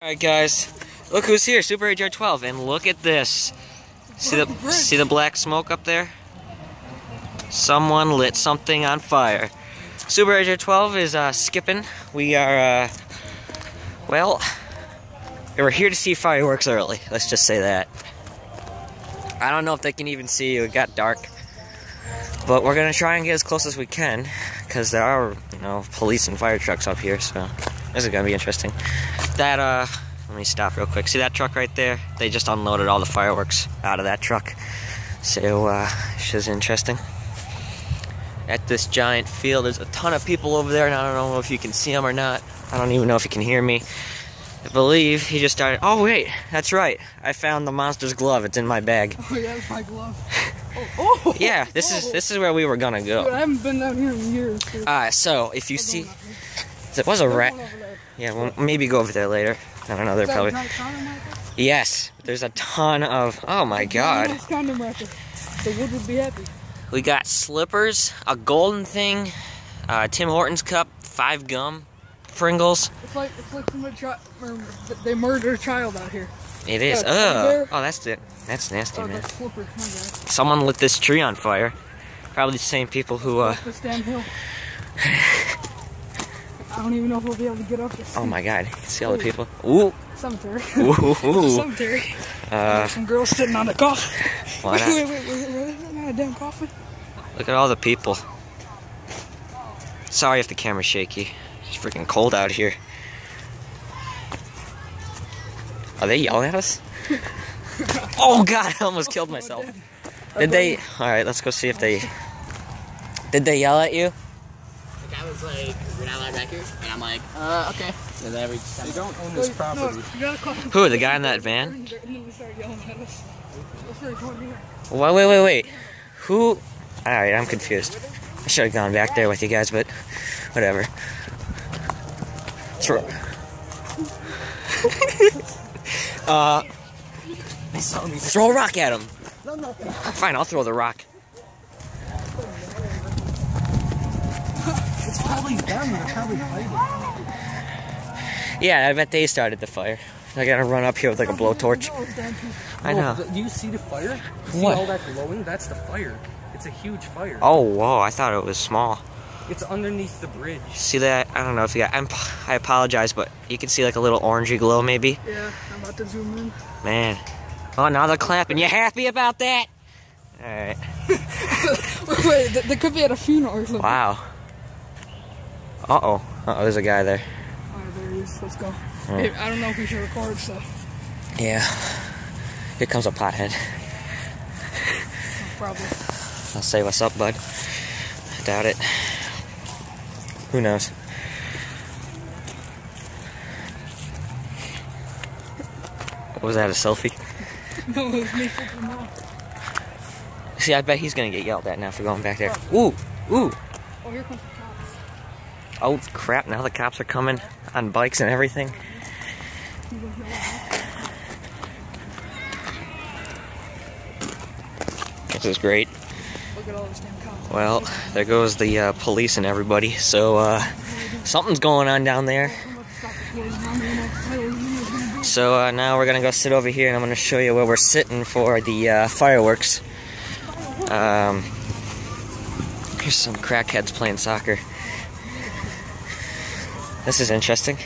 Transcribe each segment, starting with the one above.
Alright guys, look who's here, Super HR12, and look at this. See the black smoke up there? Someone lit something on fire. Super HR12 is skipping. We are, well, we're here to see fireworks early, let's just say that. I don't know if they can even see you, it got dark. But we're gonna try and get as close as we can, because there are, police and fire trucks up here, so this is gonna be interesting. That, let me stop real quick. See that truck right there? They just unloaded all the fireworks out of that truck. So, this is interesting. At this giant field, there's a ton of people over there, and I don't know if you can see them or not. I don't even know if you can hear me. I believe he just started. Oh, wait, that's right. I found the monster's glove. It's in my bag. Oh, yeah, that's my glove. Oh. Yeah, this is where we were gonna go. Dude, I haven't been down here in years. So if you see, there was a rat. Yeah, we'll maybe go over there later. I don't know. They're probably. Yes, there's a ton of. Oh my God. The wood would be happy. We got slippers, a golden thing, Tim Hortons cup, 5 gum, Pringles. It's like they murdered a child out here. It is. Oh, that's it. That's nasty, man. Someone lit this tree on fire. Probably the same people who. Stand Hill. I don't even know if we'll be able to get up this. Oh my God! You can see all the people. Ooh. Cemetery. Ooh. Cemetery. Some girls sitting on a coffin. Why not? Wait, not a damn coffin. Look at all the people. Sorry if the camera's shaky. It's freaking cold out here. Are they yelling at us? Oh God! I almost killed myself. Did they? All right, let's go see if they. Did they yell at you? The guy was like, "We're not allowed back here," and I'm like, "Okay." And then they don't own this property. Who? The guy in that van? And then we started yelling at us. Wait. Who? Alright, I'm confused. I should have gone back there with you guys, but whatever. Throw a rock at him. No. Fine, I'll throw the rock. It's probably them. They're probably hiding. Yeah, I bet they started the fire. I gotta run up here with like a blowtorch. I know. Do you see the fire? What? See all that glowing? That's the fire. It's a huge fire. Oh, whoa, I thought it was small. It's underneath the bridge. See that? I don't know if you got... I apologize, but you can see like a little orangey glow maybe. Yeah, I'm about to zoom in. Man. Oh, now they're clapping. You happy about that? Alright. Wait, they could be at a funeral or something. Wow. Uh-oh. There's a guy there. Alright, there he is. Let's go. Hey, I don't know if we should record, so... Yeah. Here comes a pothead. Probably. I'll say what's up, bud. I doubt it. Who knows? Was that a selfie? No, it was me freaking out. See, I bet he's gonna get yelled at now for going back there. Ooh! Oh, here comes the cops. Oh, crap, now the cops are coming on bikes and everything. This is great. Look at all those damn cops. Well, there goes the police and everybody. So, something's going on down there. So, now we're gonna go sit over here and I'm gonna show you where we're sitting for the fireworks. Here's some crackheads playing soccer. This is interesting.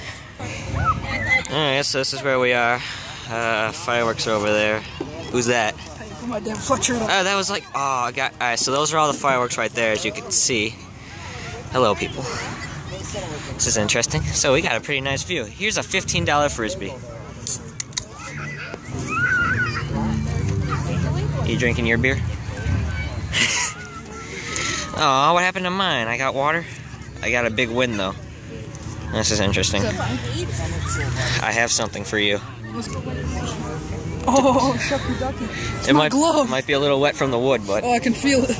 Alright, so this is where we are. Fireworks are over there. Who's that? Put my damn foot shirt on. Oh, that was like, alright, so those are all the fireworks right there, as you can see. Hello, people. This is interesting. So we got a pretty nice view. Here's a $15 Frisbee. You drinking your beer? Oh, what happened to mine? I got water. I got a big win, though. This is interesting. I have something for you. Oh, shucky ducky. It's my glove. It might be a little wet from the wood, but... Oh, I can feel it.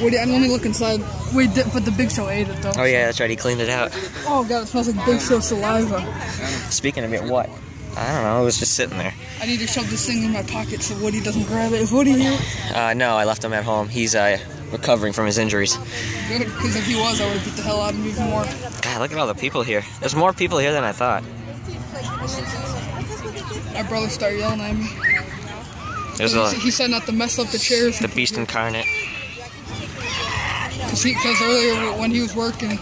Wait, let me look inside. Wait, but the Big Show ate it, though. Oh, yeah, that's right. He cleaned it out. Oh, God, it smells like Big Show saliva. Speaking of it, what? I don't know. It was just sitting there. I need to shove this thing in my pocket so Woody doesn't grab it. Is Woody here? No, I left him at home. He's recovering from his injuries. Good, because if he was, I would have beat the hell out of him even more. God, look at all the people here. There's more people here than I thought. My brother started yelling at me. He said not to mess up the chairs. The beast incarnate. Because earlier when he was working.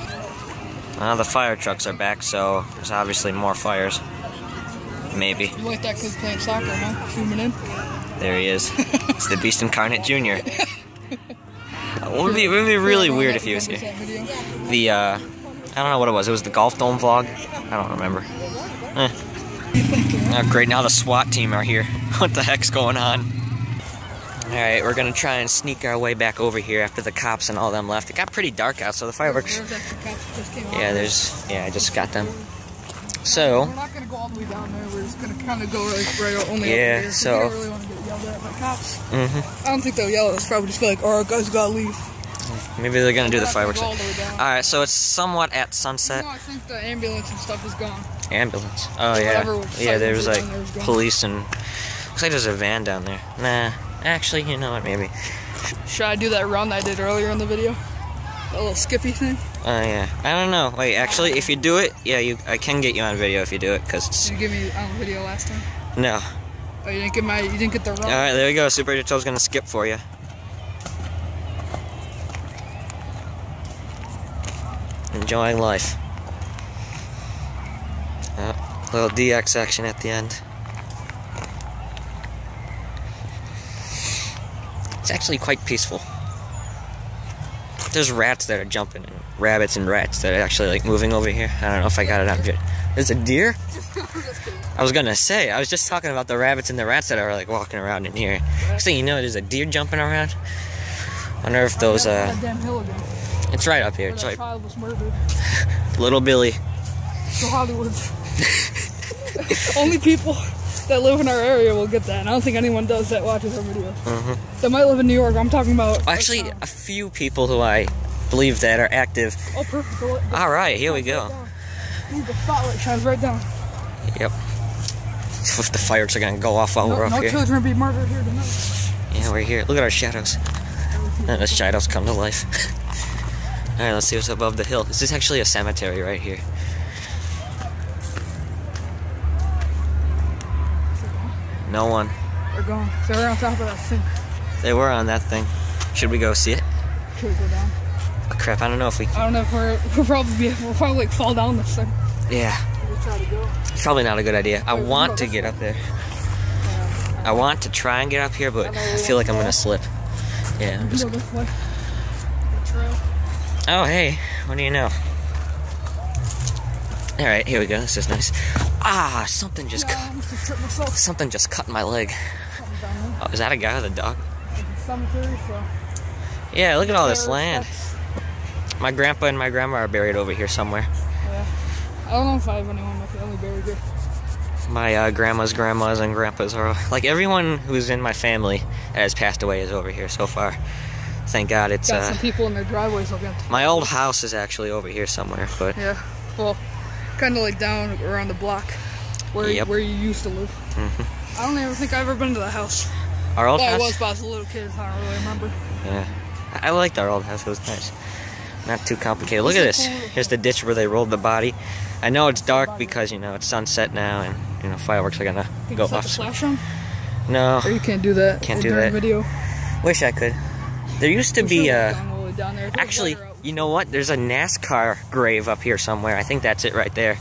The fire trucks are back, so there's obviously more fires. Maybe. You like that kid playing soccer, huh? Zooming in. There he is. It's the beast incarnate Junior. It would be really weird if he was here. The, I don't know what it was. It was the Golf Dome vlog? I don't remember. Oh, great, now the SWAT team are here. What the heck's going on? Alright, we're gonna try and sneak our way back over here after the cops and all them left. It got pretty dark out, so the fireworks... Yeah, I just got them. So... We're not gonna go all the way down there, we're just gonna kind of go right only yeah, over here. So... We don't really want to get yelled at by cops. I don't think they'll yell at us, probably just be like, alright guys, gotta leave. Maybe they're gonna do the fireworks. Alright, so it's somewhat at sunset. No, I think the ambulance and stuff is gone. Ambulance? Oh yeah. Yeah, there's like police and... Looks like there's a van down there. Nah, actually, you know what, maybe. Should I do that run I did earlier in the video? That little skippy thing? Oh yeah. I don't know. Wait, actually, if you do it, yeah, I can get you on video if you do it, because it's... Did you give me on video last time? No. Oh, you didn't get the run? Alright, there we go. Super Rage 12's gonna skip for you. Enjoying life. Little DX action at the end. It's actually quite peaceful. There's rats that are jumping, and rabbits and rats that are actually like moving over here. I don't know if I got it on video. There's a deer? I was gonna say, I was just talking about the rabbits and the rats that are like walking around in here. Actually, you know, there's a deer jumping around. Wonder if those, that damn hill again. It's right up here. It's that right. child was murdered. Little Billy. So Hollywood. Only people that live in our area will get that. And I don't think anyone does that watches our videos. That might live in New York. I'm talking about... Actually, a few people who I believe that are active. Oh, perfect. Alright, here we go. Right, the spotlight shines right down. Yep. The fireworks are gonna go off while we're up here. No children be murdered here tonight. Yeah, we're here. Look at our shadows. And the shadows come to life. Alright, let's see what's above the hill. This is actually a cemetery right here. No one. They're gone. They were on top of that thing. They were on that thing. Should we go see it? Should we go down? Oh crap, I don't know if we can. I don't know if we'll probably like fall down this thing. Yeah. We'll try to go. It's probably not a good idea. I want to get up there. I want to try and get up here, but I feel like I'm gonna slip. Yeah. I'm just... Go this way. The trail. Oh hey, what do you know? Alright, here we go. This is nice. Ah, something just cut my leg. Oh, is that a guy with a dog? Cemetery, so. Yeah, look at all this land. My grandpa and my grandma are buried over here somewhere. Yeah. I don't know if I have anyone in my family buried here. My grandma's grandmas and grandpas are... Like, everyone who's in my family that has passed away is over here so far. Thank God it's... Got some people in their driveways looking. My old house is actually over here somewhere, but... Yeah, well, kind of like down around the block where, where you used to live. I don't even think I've ever been to the house. Our old house? I was, but I was a little kid. I don't really remember. Yeah. I liked our old house. It was nice. Not too complicated. Look at this. Here's the ditch where they rolled the body. I know it's dark because, you know, it's sunset now and, you know, fireworks are gonna go off. Flash on? No. Or you can't do that. Can't do that. Video. Wish I could. There used to be actually, you know what? There's a NASCAR grave up here somewhere. I think that's it right there.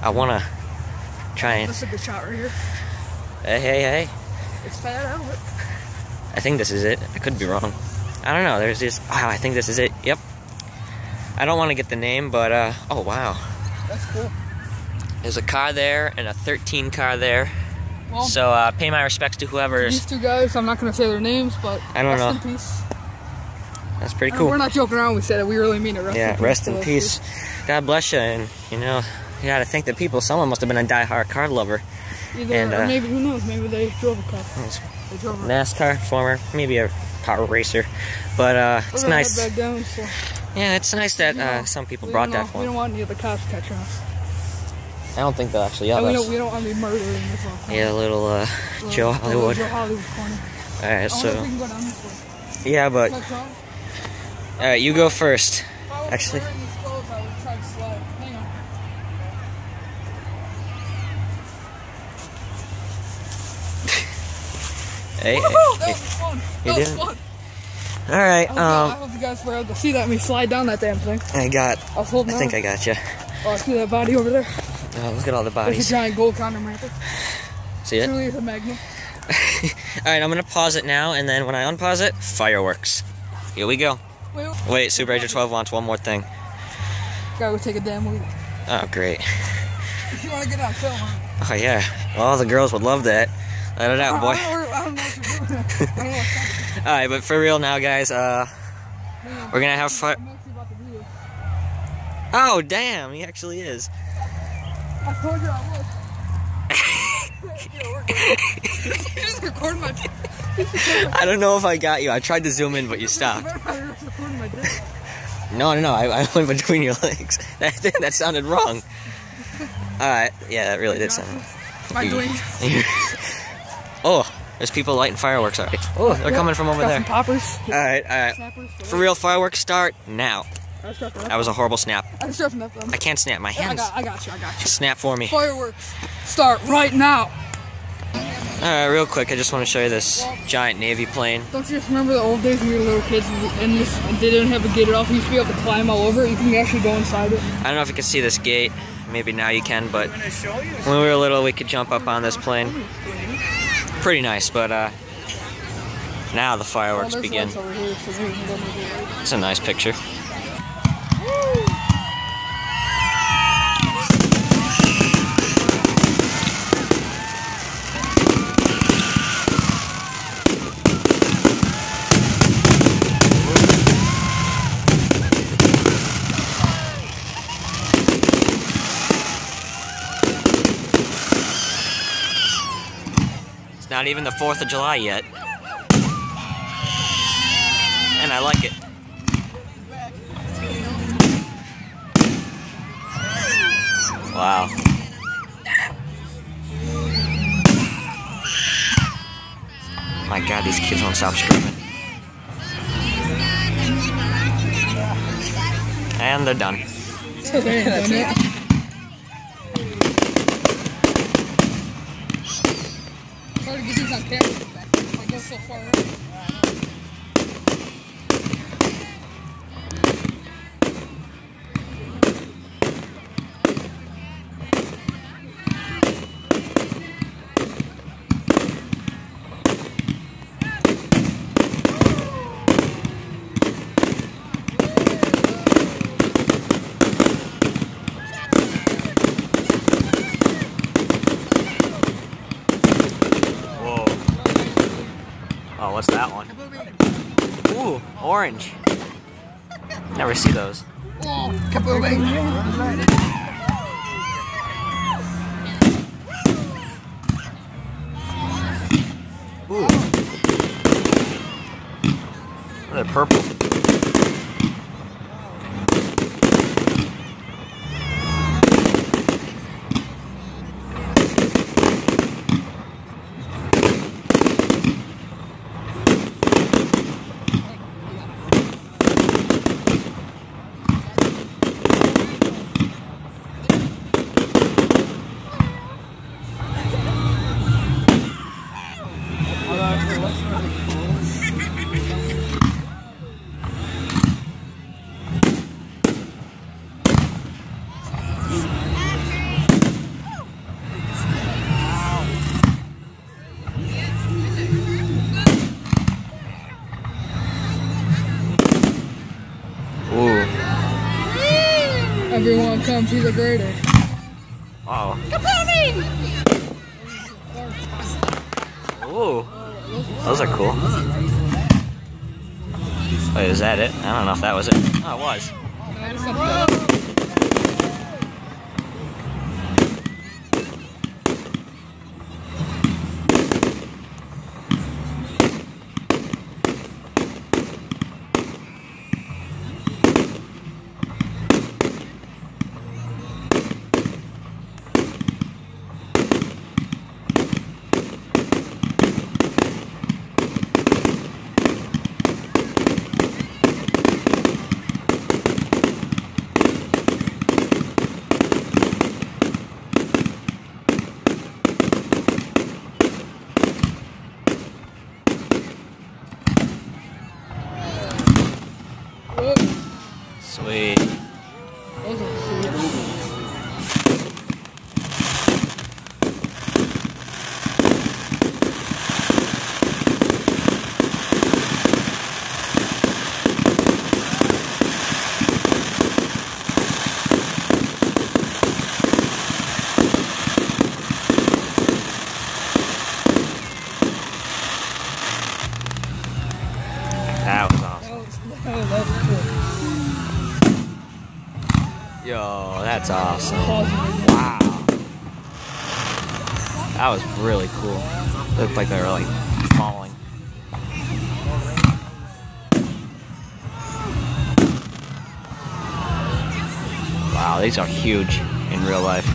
I wanna try and... That's a good shot right here. Hey, hey, hey. It's fat out. I think this is it. I could be wrong. I don't know. There's this... Wow, I think this is it. Yep. I don't want to get the name, but, oh, wow. That's cool. There's a car there and a 13 car there. Well, so, pay my respects to whoever is... These two guys, I'm not going to say their names, but I don't know. Rest in peace. That's pretty cool. We're not joking around. We said it. We really mean it. Rest in peace. God bless you, and, you know, you gotta thank the people. Someone must have been a die-hard car lover. Either, and, or maybe, who knows, maybe they drove a car. They drove a NASCAR, former, maybe a car racer. But, it's nice. Back down, so. Yeah, it's nice that some people brought that for We don't want any of the cops catching us. I don't think they'll actually yell us. We don't want to be murdering this one. Yeah, little Joe Hollywood. Joe Hollywood corner. Alright, so... I wonder if we can go down this way. Yeah, but... Alright, you go first. Actually... Hey, Woohoo! That was fun. You That was did it? fun. all right. I hope you guys were able to see that me slide down that damn thing. I was holding think on. I got you. Oh, I see that body over there. Oh, look at all the There's bodies. a giant gold condom right there. See it? Truly is a magnum. All right, I'm gonna pause it now, and then when I unpause it, fireworks. Here we go. Wait, Super Ranger 12 wants one more thing. Gotta go take a damn leak. Oh, great. If you wanna get on film, huh? Oh yeah. Well, the girls would love that. Let it out, boy. I don't know what you're doing. I don't know what's happening. All right, but for real now, guys. We're gonna have fun. I'm actually about to do this. Oh, damn! He actually is. I told you I was. You just recorded my dick. I don't know if I got you. I tried to zoom in, but you stopped. You're just recording my dick. No. I went between your legs. That sounded wrong. All right. Yeah, that really did sound wrong. My doing. Oh, there's people lighting fireworks already. Oh, they're coming from over Got there. some poppers. All right. Snappers. For real, fireworks start now. That was a horrible snap. I'm strapping up them. I can't snap my hands. I got you. Snap for me. Fireworks start right now. Alright, real quick, I just want to show you this giant Navy plane. Don't you just remember the old days when we were little kids and they didn't have a gated off? You used to be able to climb all over it. You can actually go inside it. I don't know if you can see this gate. Maybe now you can, but when we were little, we could jump up on this plane. Pretty nice, but now the fireworks begin. Over here, so we can go maybe right. It's a nice picture. It's not even the 4th of July yet. And I like it. Wow. My God, these kids won't stop screaming. And they're done. So they ain't done it. It's hard to get these on camera. I go so far out. Oh, what's that one? Ooh, orange. Never see those. Oh, kabooming. Ooh. They're purple. Ooh. Everyone come to the greater. Oh. Ooh. Those are cool. Wait, is that it? I don't know if that was it. Oh, it was. Oh, that's awesome. Wow. That was really cool. Looked like they were like falling. Wow, these are huge in real life,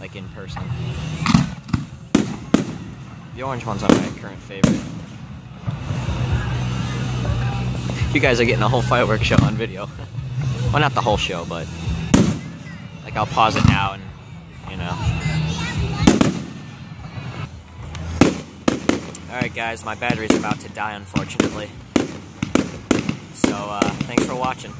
like in person. The orange ones are my current favorite. You guys are getting a whole fireworks show on video. Well, not the whole show, but like I'll pause it now and, you know. Alright guys, my battery's about to die unfortunately. So, thanks for watching.